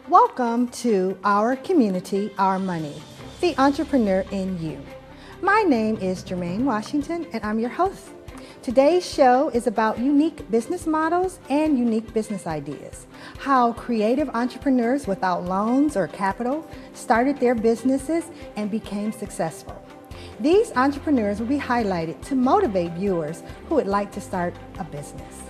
Welcome to Our Community, Our Money, the entrepreneur in you. My name is Jermaine Washington and I'm your host. Today's show is about unique business models and unique business ideas. How creative entrepreneurs without loans or capital started their businesses and became successful. These entrepreneurs will be highlighted to motivate viewers who would like to start a business.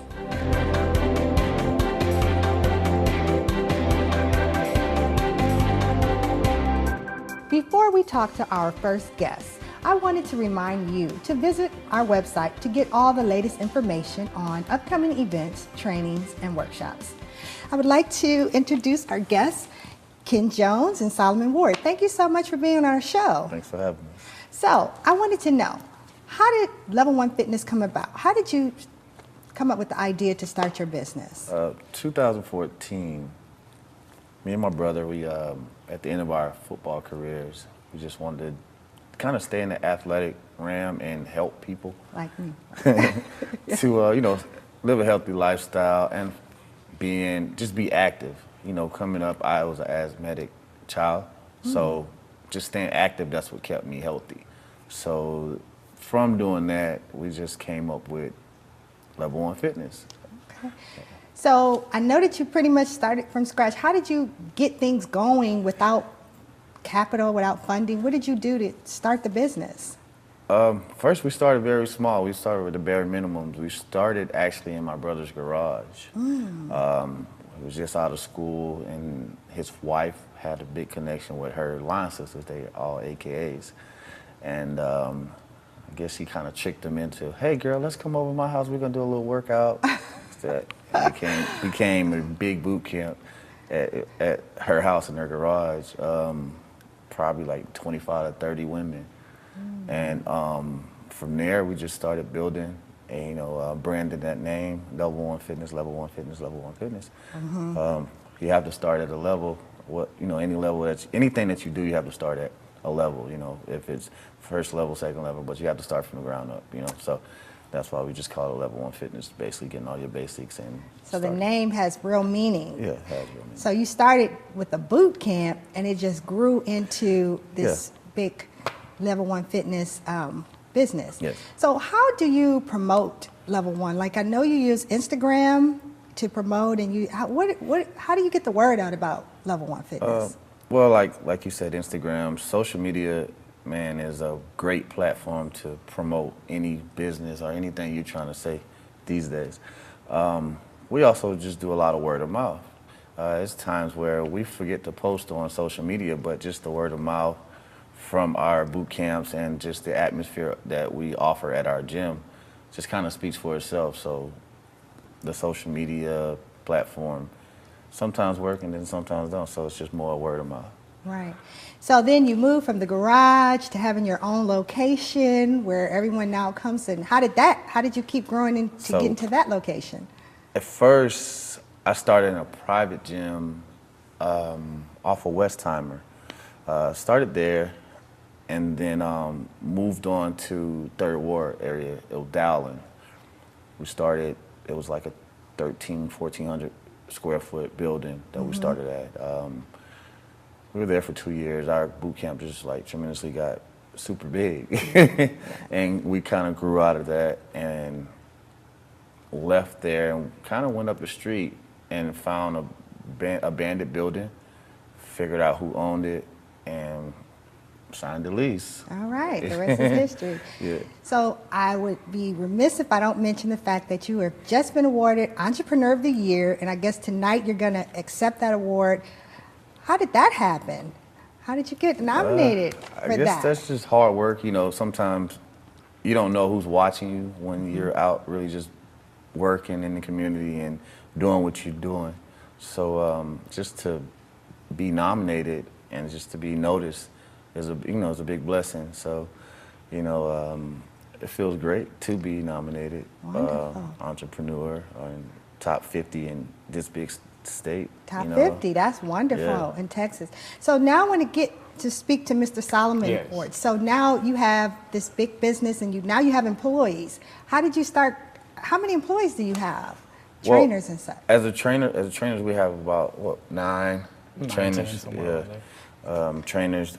Before we talk to our first guest, I wanted to remind you to visit our website to get all the latest information on upcoming events, trainings, and workshops. I would like to introduce our guests, Ken Jones and Solomon Ward. Thank you so much for being on our show. Thanks for having me. So, I wanted to know, how did Level 1 Fitness come about? How did you come up with the idea to start your business? 2014, me and my brother, we at the end of our football careers, we just wanted to kind of stay in the athletic realm and help people. Like me. To, live a healthy lifestyle and just be active. Coming up, I was an asthmatic child, so just staying active, that's what kept me healthy. So from doing that, we just came up with Level 1 Fitness. Okay. So I know that you pretty much started from scratch. How did you get things going without capital, without funding? What did you do to start the business? First, we started very small. We started with the bare minimums. We started actually in my brother's garage. He was just out of school, and his wife had a big connection with her line sisters. They all AKAs. And I guess he kind of tricked them into, hey, girl, let's come over to my house. We're going to do a little workout. That became a big boot camp at her house in her garage, probably like 25 to 30 women. And from there, we just started building, and, branding that name, Level 1 Fitness, Level 1 Fitness, Level 1 Fitness. You have to start at a level. Any level anything that you do, you have to start at a level. If it's first level, second level, but you have to start from the ground up. So that's why we just call it Level 1 Fitness, basically getting all your basics and. So the name has real meaning. Yeah, it has real meaning. So you started with a boot camp, and it just grew into this big Level 1 Fitness business. Yes. So how do you promote Level 1? Like, I know you use Instagram to promote, and how do you get the word out about Level 1 Fitness? Well, like you said, Instagram, social media, man, is a great platform to promote any business or anything you're trying to say these days. We also just do a lot of word of mouth. It's times where we forget to post on social media, but just the word of mouth from our boot camps and just the atmosphere that we offer at our gym just kind of speaks for itself. So the social media platform sometimes work and then sometimes don't, so it's just more word of mouth. Right. So then you moved from the garage to having your own location where everyone now comes in. How did you keep growing to get into that location? At first, I started in a private gym off of Westheimer. Started there and then moved on to Third Ward area, Dowling. We started, it was like a 1,400 square foot building that we started at. We were there for 2 years. Our boot camp just tremendously got super big. And we kind of grew out of that and left there and kind of went up the street and found a abandoned building, figured out who owned it, and signed the lease. All right, the rest is history. Yeah. So I would be remiss if I don't mention the fact that you have just been awarded Entrepreneur of the Year, and I guess tonight you're going to accept that award. How did that happen? How did you get nominated for that? I guess that's just hard work. Sometimes you don't know who's watching you when you're out really just working in the community and doing what you're doing. So just to be nominated and just to be noticed is a big blessing. So, it feels great to be nominated. Wonderful. Entrepreneur in top 50 in this big state. Top 50, that's wonderful in Texas. So now I want to get to speak to Mr. Solomon Ward. So now you have this big business and now you have employees. How did you start? How many employees do you have? Trainers and such. As a trainers, we have about 9 trainers, trainers.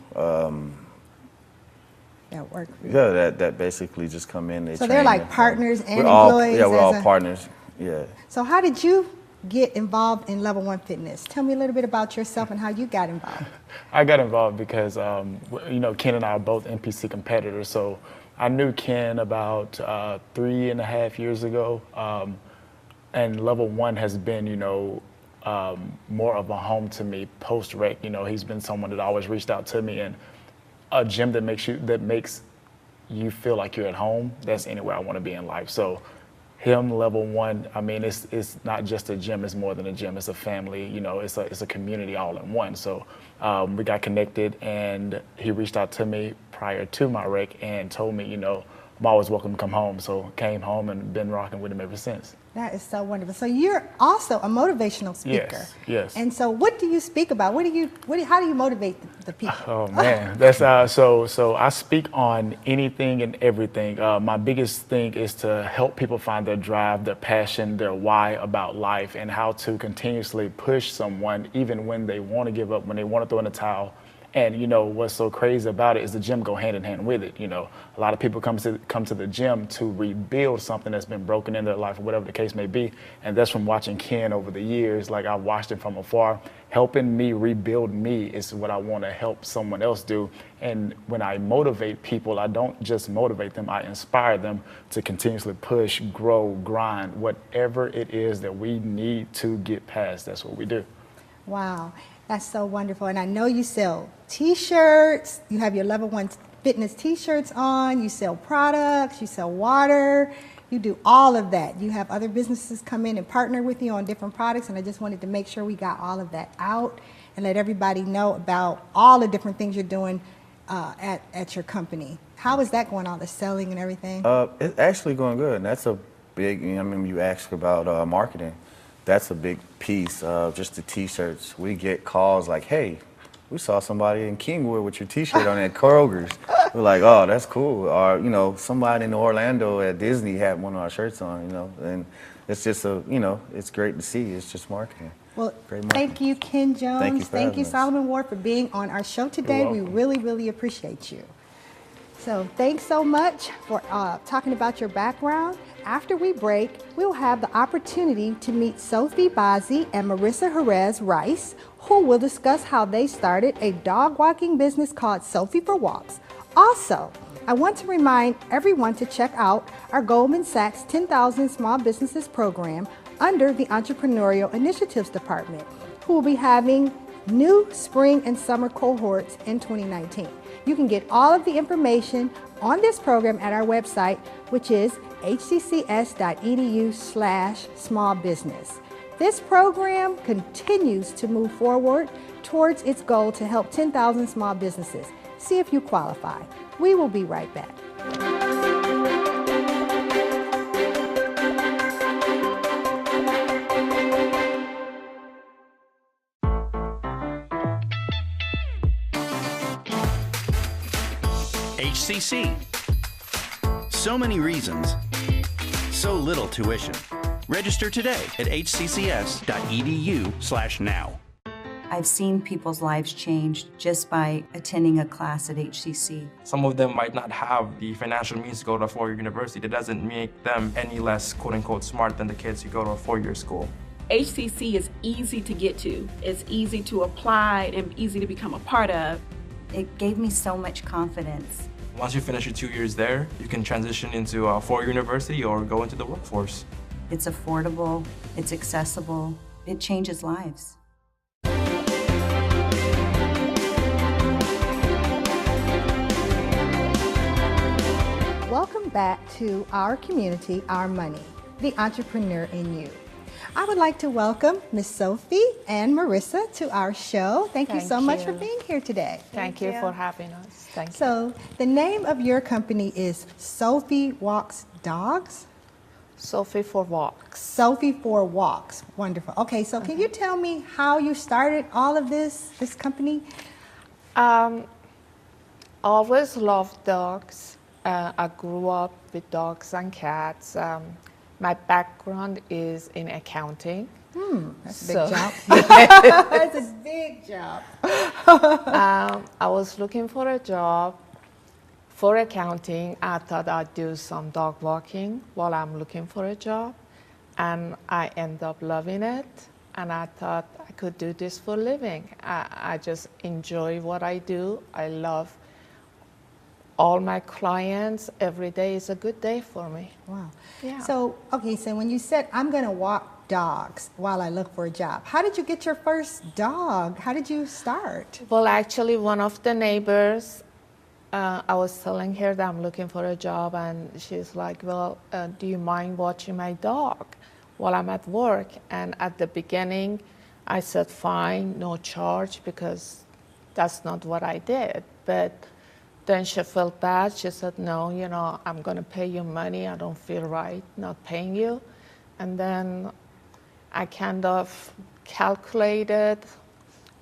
That work for you. Yeah, that basically just come in. So they're like partners and employees. We're all partners. Yeah. So how did you get involved in Level 1 Fitness? Tell me a little bit about yourself and how you got involved. I got involved because, Ken and I are both NPC competitors. So I knew Ken about 3.5 years ago. And Level 1 has been, more of a home to me post-rec. He's been someone that always reached out to me, and a gym that makes you feel like you're at home, that's anywhere I want to be in life. So him, Level 1, I mean, it's not just a gym, it's more than a gym, it's a family, it's a community all in one. So we got connected, and he reached out to me prior to my rec and told me, I'm always welcome to come home. So came home and been rocking with him ever since. That is so wonderful. So you're also a motivational speaker. Yes. And so what do you speak about? How do you motivate the people? Oh man, that's so I speak on anything and everything. My biggest thing is to help people find their drive, their passion, their why about life, and how to continuously push someone even when they want to give up, when they want to throw in the towel. And what's so crazy about it is the gym go hand in hand with it. A lot of people come to the gym to rebuild something that's been broken in their life, or whatever the case may be. And that's from watching Ken over the years. Like, I've watched him from afar. Helping me rebuild me is what I want to help someone else do. And when I motivate people, I don't just motivate them, I inspire them to continuously push, grow, grind, whatever it is that we need to get past. That's what we do. Wow. That's so wonderful. And I know you sell T-shirts, you have your Level 1 Fitness T-shirts on, you sell products, you sell water, you do all of that. You have other businesses come in and partner with you on different products, and I just wanted to make sure we got all of that out and let everybody know about all the different things you're doing at your company. How is that going on, the selling and everything? It's actually going good, and that's a big, you asked about marketing. That's a big piece of just the T-shirts. We get calls like, hey, we saw somebody in Kingwood with your T-shirt on at Kroger's. We're like, oh, that's cool. Or, somebody in Orlando at Disney had one of our shirts on, and it's just it's great to see. It's just marketing. Well, thank you, Ken Jones. Thank you, Solomon Ward, for being on our show today. We really, really appreciate you. So thanks so much for talking about your background. After we break, we'll have the opportunity to meet Sophie Bazzi and Marissa Jerez Rice, who will discuss how they started a dog walking business called Sophie for Walks. Also, I want to remind everyone to check out our Goldman Sachs 10,000 Small Businesses program under the Entrepreneurial Initiatives Department, who will be having new spring and summer cohorts in 2019. You can get all of the information on this program at our website, which is hccs.edu/smallbusiness. This program continues to move forward towards its goal to help 10,000 small businesses. See if you qualify. We will be right back. HCC. So many reasons, so little tuition. Register today at hccs.edu/now. I've seen people's lives change just by attending a class at HCC. Some of them might not have the financial means to go to a four-year university. That doesn't make them any less quote-unquote smart than the kids who go to a four-year school. HCC is easy to get to. It's easy to apply and easy to become a part of. It gave me so much confidence. Once you finish your 2 years there, you can transition into a four-year university or go into the workforce. It's affordable, it's accessible, it changes lives. Welcome back to Our Community, Our Money, the entrepreneur in you. I would like to welcome Miss Sophie and Marissa to our show. Thank you so much for being here today. Thank you for having us. Thank you. So the name of your company is Sophie Walks Dogs? Sophie for Walks. Sophie for Walks. Wonderful. Okay, so can you tell me how you started all of this company? Always loved dogs. I grew up with dogs and cats. My background is in accounting, That's a big jump. That's a big jump. I was looking for a job for accounting. I thought I'd do some dog walking while I'm looking for a job, and I end up loving it. And I thought I could do this for a living. I just enjoy what I do. I love all my clients. Every day is a good day for me. Wow. Yeah. So, okay, so when you said, I'm going to walk dogs while I look for a job, how did you get your first dog? How did you start? Well, actually, one of the neighbors, I was telling her that I'm looking for a job, and she's like, well, do you mind watching my dog while I'm at work? And at the beginning, I said, fine, no charge, because that's not what I did. But then she felt bad. She said, no, you know, I'm going to pay you money. I don't feel right not paying you. And then I kind of calculated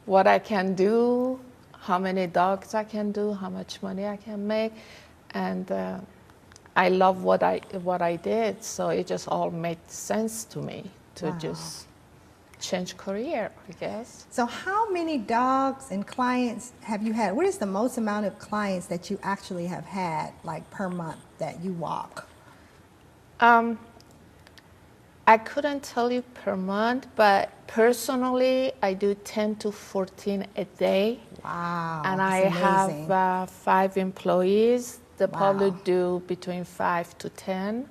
what I can do, how many dogs I can do, how much money I can make. And I love what I did, so it just all made sense to me to just change career, I guess. So how many dogs and clients have you had? What is the most amount of clients that you actually have had, like per month, that you walk? I couldn't tell you per month, but personally, I do 10 to 14 a day. Wow, And that's I amazing. have 5 employees. They Wow. probably do between 5 to 10.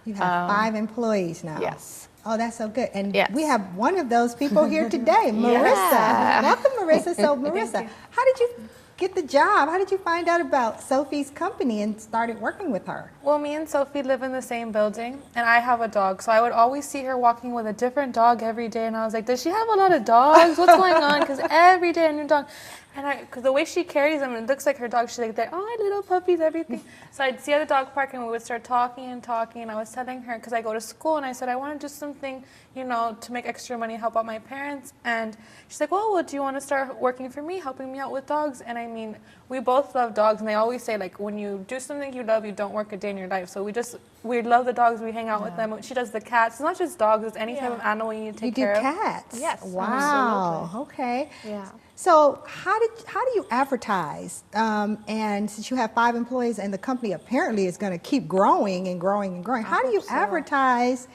You have 5 employees now. Yes. Oh, that's so good. And Yes. we have one of those people here today, Marissa. Yeah. Welcome, Marissa. So, Marissa, how did you get the job? How did you find out about Sophie's company and started working with her? Well, me and Sophie live in the same building, and I have a dog, so I would always see her walking with a different dog every day, and I was like, does she have a lot of dogs? What's going on? Because every day a new dog. And because the way she carries them, it looks like her dog. She's like, they're, oh, little puppies, everything. So I'd see her at the dog park, and we would start talking, and I was telling her, because I go to school, and I said, I want to do something, you know, to make extra money, help out my parents. And she's like, well, do you want to start working for me, helping me out with dogs? And I mean, we both love dogs, and they always say, like, when you do something you love, you don't work a day in your life. So we love the dogs, we hang out with them. She does the cats. It's not just dogs, it's any type of animal you need to take care of. You do cats? Yes, Wow. absolutely. Okay. Yeah. So how do you advertise? And since you have 5 employees and the company apparently is going to keep growing and growing and growing, how do you advertise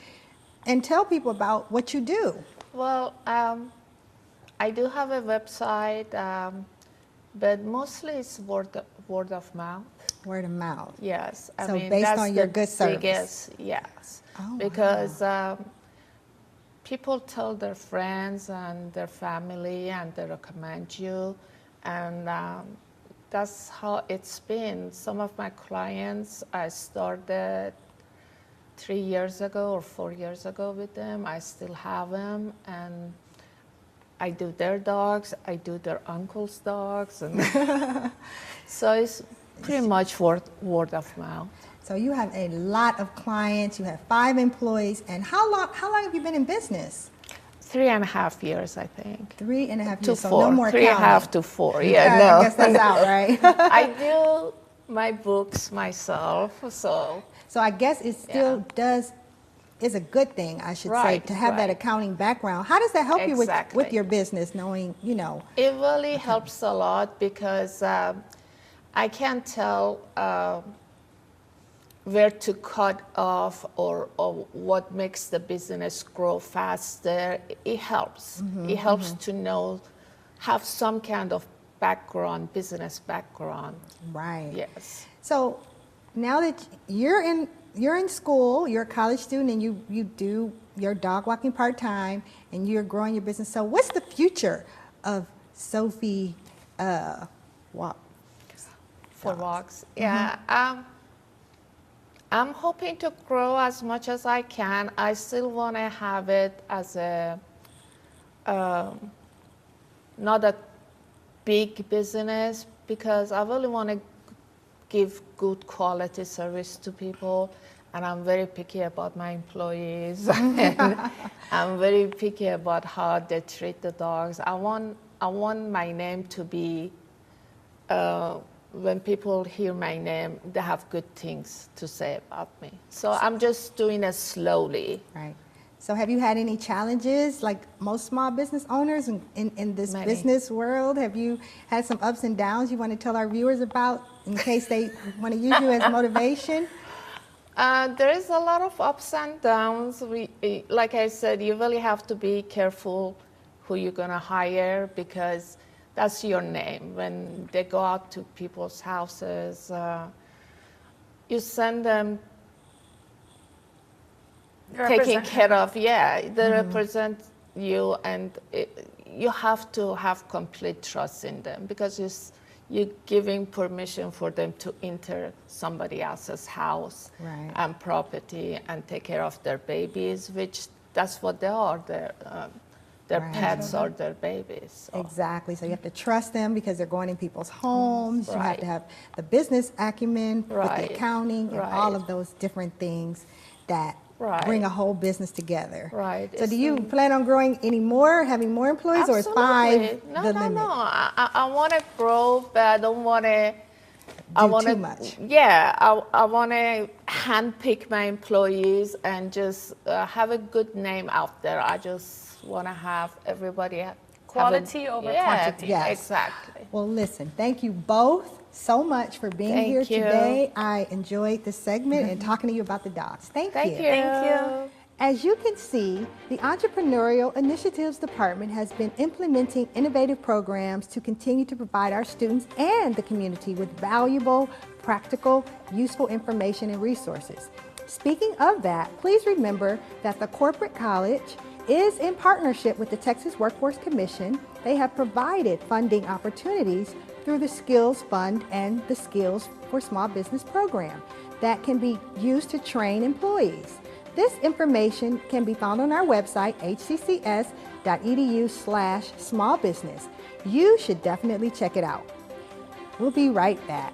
and tell people about what you do? Well, I do have a website, but mostly it's word of mouth. Word of mouth. Yes. So based that's on your the good service. biggest, yes. Oh, because people tell their friends and their family, and they recommend you, and that's how it's been. Some of my clients, I started 3 years ago or 4 years ago with them. I still have them, and I do their dogs, I do their uncle's dogs, and so it's pretty much word of mouth. So you have a lot of clients, you have 5 employees, and how long have you been in business? 3.5 years, I think. 3.5 To years, so 4. no more 3.5 to 4. Yeah, no. I guess that's out, right? I do my books myself, so. So I guess it still is a good thing, I should say, to have that accounting background. How does that help you with your business, knowing, you know? It really helps a lot, because I can tell where to cut off or what makes the business grow faster. It helps. It helps to know, have some kind of background, business background. Right. Yes. So now that you're in school, you're a college student, and you do your dog walking part-time, and you're growing your business. So what's the future of Sophie Walk? For walks. Yeah. I'm hoping to grow as much as I can. I still want to have it as a, not a big business, because I really want to give good quality service to people, and I'm very picky about my employees. And I'm very picky about how they treat the dogs. I want my name to be, when people hear my name, they have good things to say about me. So I'm just doing it slowly. Right. So have you had any challenges, like most small business owners in this Many. business world? Have you had some ups and downs you want to tell our viewers about in case they want to use you as motivation? There is a lot of ups and downs. Like I said, you really have to be careful who you're going to hire because that's your name. When they go out to people's houses, you send them taken care of. Yeah, they represent you, and you have to have complete trust in them because you're giving permission for them to enter somebody else's house and property and take care of their babies, which that's what they are. Their pets are their babies. So. Exactly. So you have to trust them because they're going in people's homes. You have to have the business acumen with the accounting and all of those different things that bring a whole business together. Right. So do you plan on growing any more, having more employees, or is 5 the limit? No. I want to grow, but I don't want to too much. Yeah, I want to handpick my employees and just have a good name out there. I just want to have everybody quality over quantity. Yes. Exactly. Well, listen, thank you both so much for being here today. I enjoyed this segment and talking to you about the dogs. Thank you. Thank you. As you can see, the Entrepreneurial Initiatives Department has been implementing innovative programs to continue to provide our students and the community with valuable, practical, useful information and resources. Speaking of that, please remember that the Corporate College is in partnership with the Texas Workforce Commission. They have provided funding opportunities through the Skills Fund and the Skills for Small Business program that can be used to train employees. This information can be found on our website, hccs.edu/smallbusiness. You should definitely check it out. We'll be right back.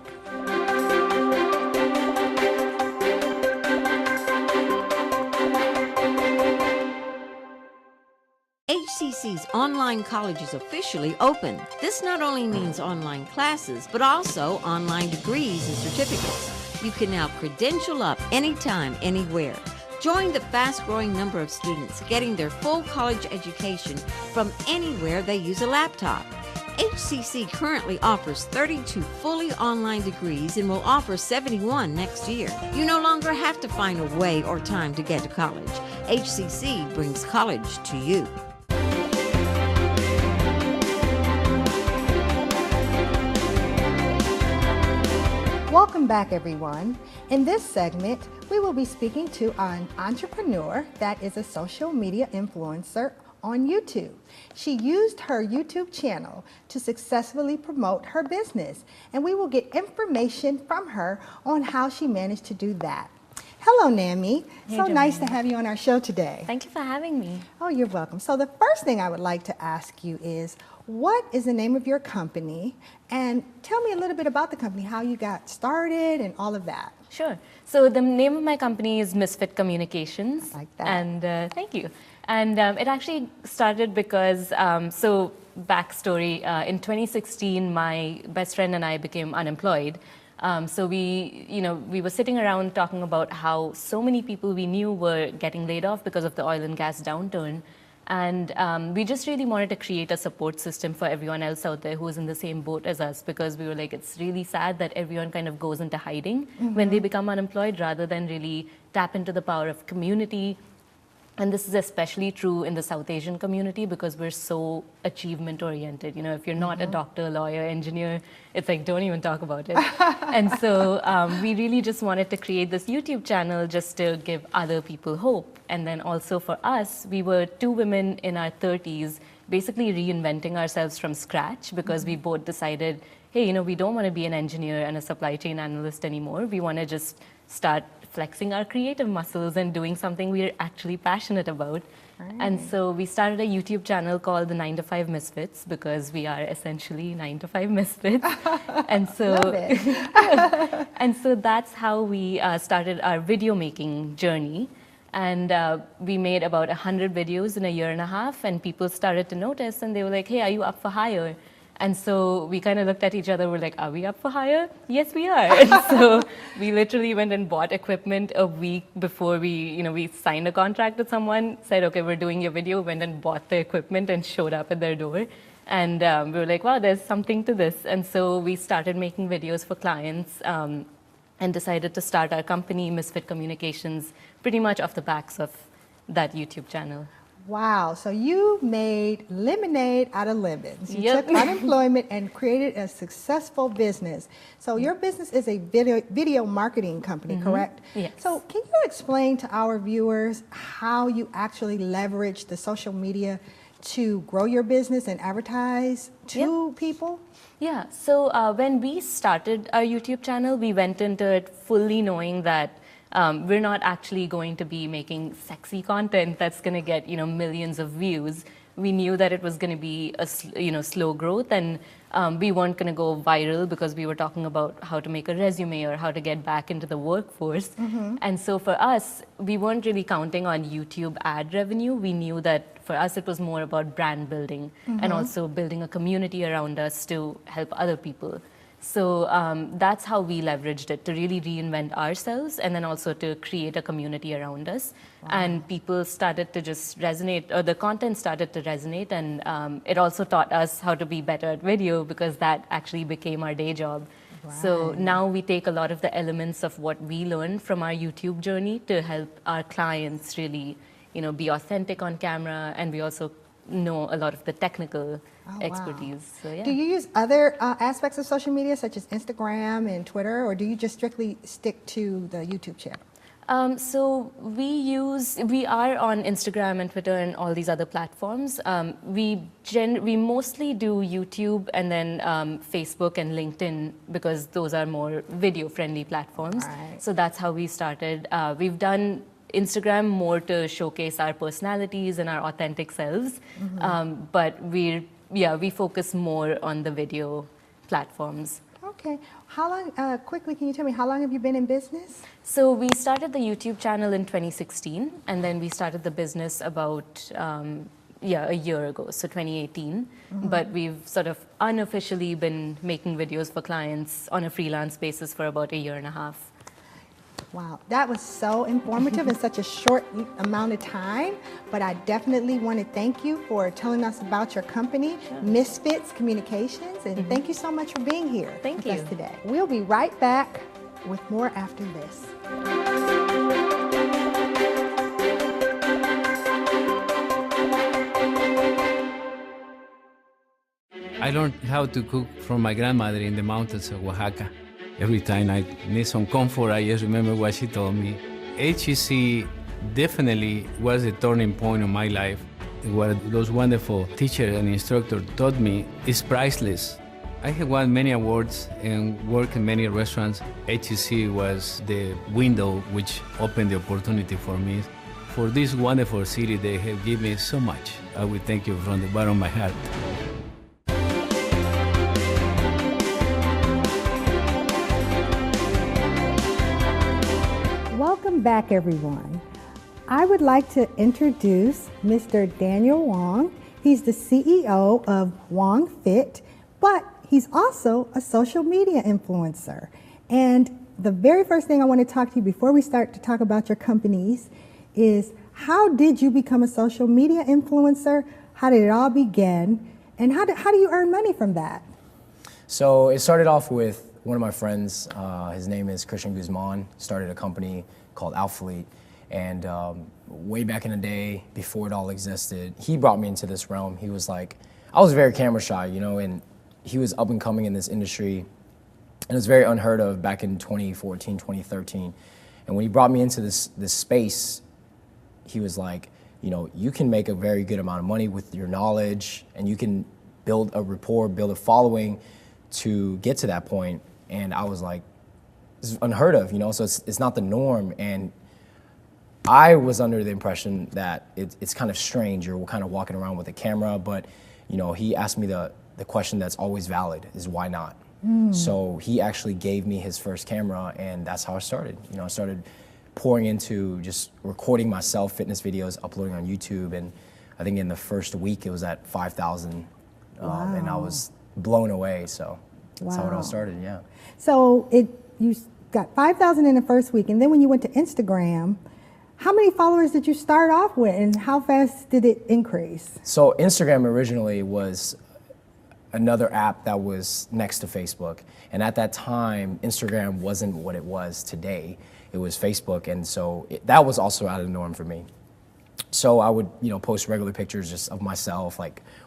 HCC's online college is officially open. This not only means online classes, but also online degrees and certificates. You can now credential up anytime, anywhere. Join the fast-growing number of students getting their full college education from anywhere they use a laptop. HCC currently offers 32 fully online degrees and will offer 71 next year. You no longer have to find a way or time to get to college. HCC brings college to you. Welcome back, everyone. In this segment, we will be speaking to an entrepreneur that is a social media influencer on YouTube. She used her YouTube channel to successfully promote her business, and we will get information from her on how she managed to do that. Hello, Nami. Hey, so Joanne. nice to have you on our show today. Thank you for having me. Oh, you're welcome. So the first thing I would like to ask you is, what is the name of your company? And tell me a little bit about the company, how you got started and all of that. Sure. So the name of my company is Misfit Communications. I like that. And thank you. And it actually started because, so backstory, in 2016, my best friend and I became unemployed. So we were sitting around talking about how so many people we knew were getting laid off because of the oil and gas downturn. And we just really wanted to create a support system for everyone else out there who was in the same boat as us, because we were like, it's really sad that everyone kind of goes into hiding when they become unemployed rather than really tap into the power of community. And this is especially true in the South Asian community because we're so achievement oriented. You know, if you're not a doctor, lawyer, engineer, it's like, don't even talk about it. And so we really just wanted to create this YouTube channel just to give other people hope. And then also for us, we were two women in our 30s, basically reinventing ourselves from scratch because we both decided, hey, you know, we don't want to be an engineer and a supply chain analyst anymore. We want to just start flexing our creative muscles and doing something we're actually passionate about. Right. And so we started a YouTube channel called the 9 to 5 Misfits because we are essentially 9 to 5 misfits. And so, love it. And so that's how we started our video making journey. And we made about 100 videos in a year and a half, and people started to notice, and they were like, hey, are you up for hire? And so we kind of looked at each other, we're like, are we up for hire? Yes, we are. And so we literally went and bought equipment a week before we signed a contract with someone, said, okay, we're doing your video, went and bought the equipment and showed up at their door. And we were like, wow, there's something to this. And so we started making videos for clients and decided to start our company, Misfit Communications, pretty much off the backs of that YouTube channel. Wow, so you made lemonade out of lemons. You Yep. took unemployment and created a successful business. So your business is a video marketing company, correct? Yes. So can you explain to our viewers how you actually leverage the social media to grow your business and advertise to people? Yeah, so when we started our YouTube channel, we went into it fully knowing that we're not actually going to be making sexy content that's going to get millions of views. We knew that it was going to be a slow growth, and we weren't going to go viral because we were talking about how to make a resume or how to get back into the workforce. And so for us, we weren't really counting on YouTube ad revenue. We knew that for us it was more about brand building and also building a community around us to help other people. So that's how we leveraged it, to really reinvent ourselves and then also to create a community around us. Wow. And people started to just resonate, or the content started to resonate, and it also taught us how to be better at video because that actually became our day job. Right. So now we take a lot of the elements of what we learned from our YouTube journey to help our clients really be authentic on camera, and we also know a lot of the technical expertise. So, yeah. Do you use other aspects of social media such as Instagram and Twitter, or do you just strictly stick to the YouTube channel? So we are on Instagram and Twitter and all these other platforms. We mostly do YouTube and then Facebook and LinkedIn because those are more video-friendly platforms. Right. So that's how we started. We've done Instagram more to showcase our personalities and our authentic selves, but we focus more on the video platforms. Okay. How long, quickly, can you tell me, how long have you been in business? So we started the YouTube channel in 2016, and then we started the business about a year ago, so 2018. But we've sort of unofficially been making videos for clients on a freelance basis for about a year and a half. Wow, that was so informative in such a short amount of time, but I definitely want to thank you for telling us about your company, Misfit Communications, and thank you so much for being here with us today. We'll be right back with more after this. I learned how to cook from my grandmother in the mountains of Oaxaca. Every time I need some comfort, I just remember what she told me. HEC definitely was a turning point in my life. What those wonderful teachers and instructors taught me is priceless. I have won many awards and worked in many restaurants. HEC was the window which opened the opportunity for me. For this wonderful city, they have given me so much. I will thank you from the bottom of my heart. Welcome back, everyone. I would like to introduce Mr. Daniel Wong. He's the CEO of Wong Fit, but he's also a social media influencer. And the very first thing I want to talk to you before we start to talk about your companies is, how did you become a social media influencer? How did it all begin? And how do you earn money from that? So it started off with one of my friends. His name is Christian Guzman. Started a company called Outfleet. And way back in the day, before it all existed, he brought me into this realm. He was like, I was very camera shy, and he was up and coming in this industry. And it was very unheard of back in 2014, 2013. And when he brought me into this space, he was like, you can make a very good amount of money with your knowledge, and you can build a rapport, build a following to get to that point. And I was like, this is unheard of, so it's not the norm. And I was under the impression that it's kind of strange. You're kind of walking around with a camera, but he asked me the question that's always valid is why not? So he actually gave me his first camera, and that's how I started. I started pouring into just recording myself, fitness videos, uploading on YouTube, and I think in the first week it was at 5,000. Wow. And I was blown away. So that's how it all started, yeah. So you got 5,000 in the first week, and then when you went to Instagram, how many followers did you start off with, and how fast did it increase? So Instagram originally was another app that was next to Facebook. And at that time, Instagram wasn't what it was today. It was Facebook, and so that was also out of the norm for me. So I would, post regular pictures just of myself,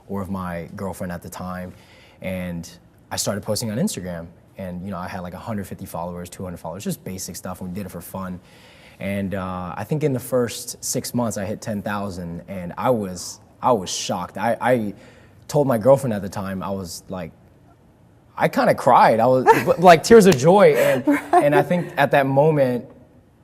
or of my girlfriend at the time. And I started posting on Instagram, and I had 150 followers, 200 followers, just basic stuff, and we did it for fun. And I think in the first 6 months, I hit 10,000, and I was shocked. I told my girlfriend at the time, I kind of cried. I was like tears of joy, and I think at that moment,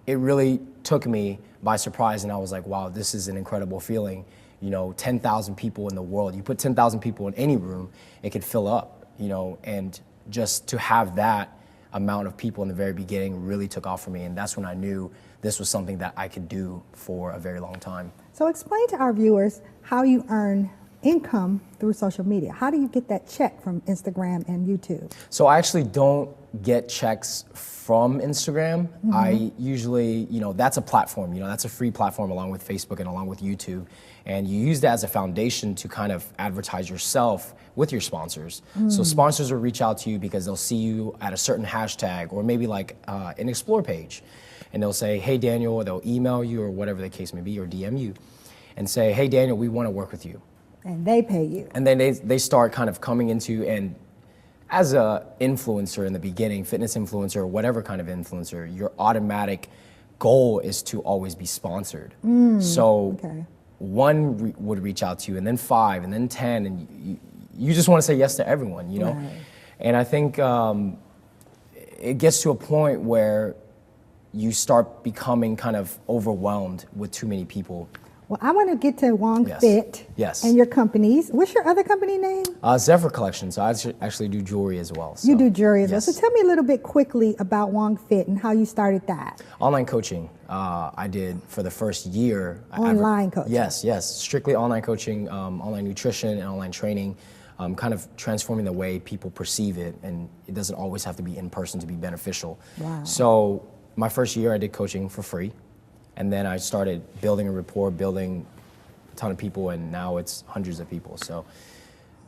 it really took me by surprise, and I was like, wow, this is an incredible feeling. 10,000 people in the world. You put 10,000 people in any room, it could fill up, and just to have that amount of people in the very beginning really took off for me, and that's when I knew this was something that I could do for a very long time. So explain to our viewers how you earn income through social media. How do you get that check from Instagram and YouTube? So I actually don't get checks from Instagram. I usually, that's a platform, that's a free platform along with Facebook and along with YouTube. And you use that as a foundation to kind of advertise yourself with your sponsors. So sponsors will reach out to you because they'll see you at a certain hashtag or maybe an explore page. And they'll say, hey, Daniel, or they'll email you or whatever the case may be, or DM you and say, hey, Daniel, we want to work with you. And they pay you. And then they start kind of coming into, and as a influencer in the beginning, fitness influencer or whatever kind of influencer, your automatic goal is to always be sponsored. So one would reach out to you, and then 5, and then 10, and you just want to say yes to everyone, Right. And I think it gets to a point where you start becoming kind of overwhelmed with too many people. Well, I want to get to Wong Fit and your companies. What's your other company name? Zephyr Collection. So I actually do jewelry as well. So. You do jewelry as well. So tell me a little bit quickly about Wong Fit and how you started that. Online coaching. I did for the first year. Online coaching? Yes. Strictly online coaching, online nutrition and online training. Kind of transforming the way people perceive it. And it doesn't always have to be in person to be beneficial. Wow. So my first year I did coaching for free. And then I started building a rapport, building a ton of people, and now it's hundreds of people. So,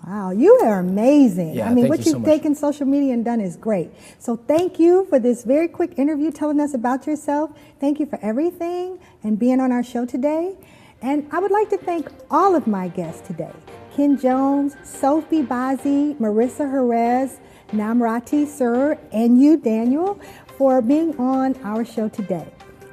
wow, you are amazing. Yeah, I mean, what you you've taken social media and done is great. So thank you for this very quick interview, telling us about yourself. Thank you for everything and being on our show today. And I would like to thank all of my guests today: Ken Jones, Sophie Bazzi, Marissa Jerez, Namrati Sir, and you, Daniel, for being on our show today.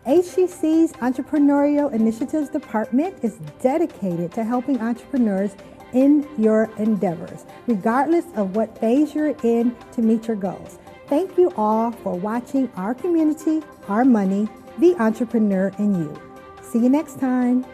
HCC's Entrepreneurial Initiatives Department is dedicated to helping entrepreneurs in your endeavors, regardless of what phase you're in, to meet your goals. Thank you all for watching Our Community, Our Money, The Entrepreneur in You. See you next time.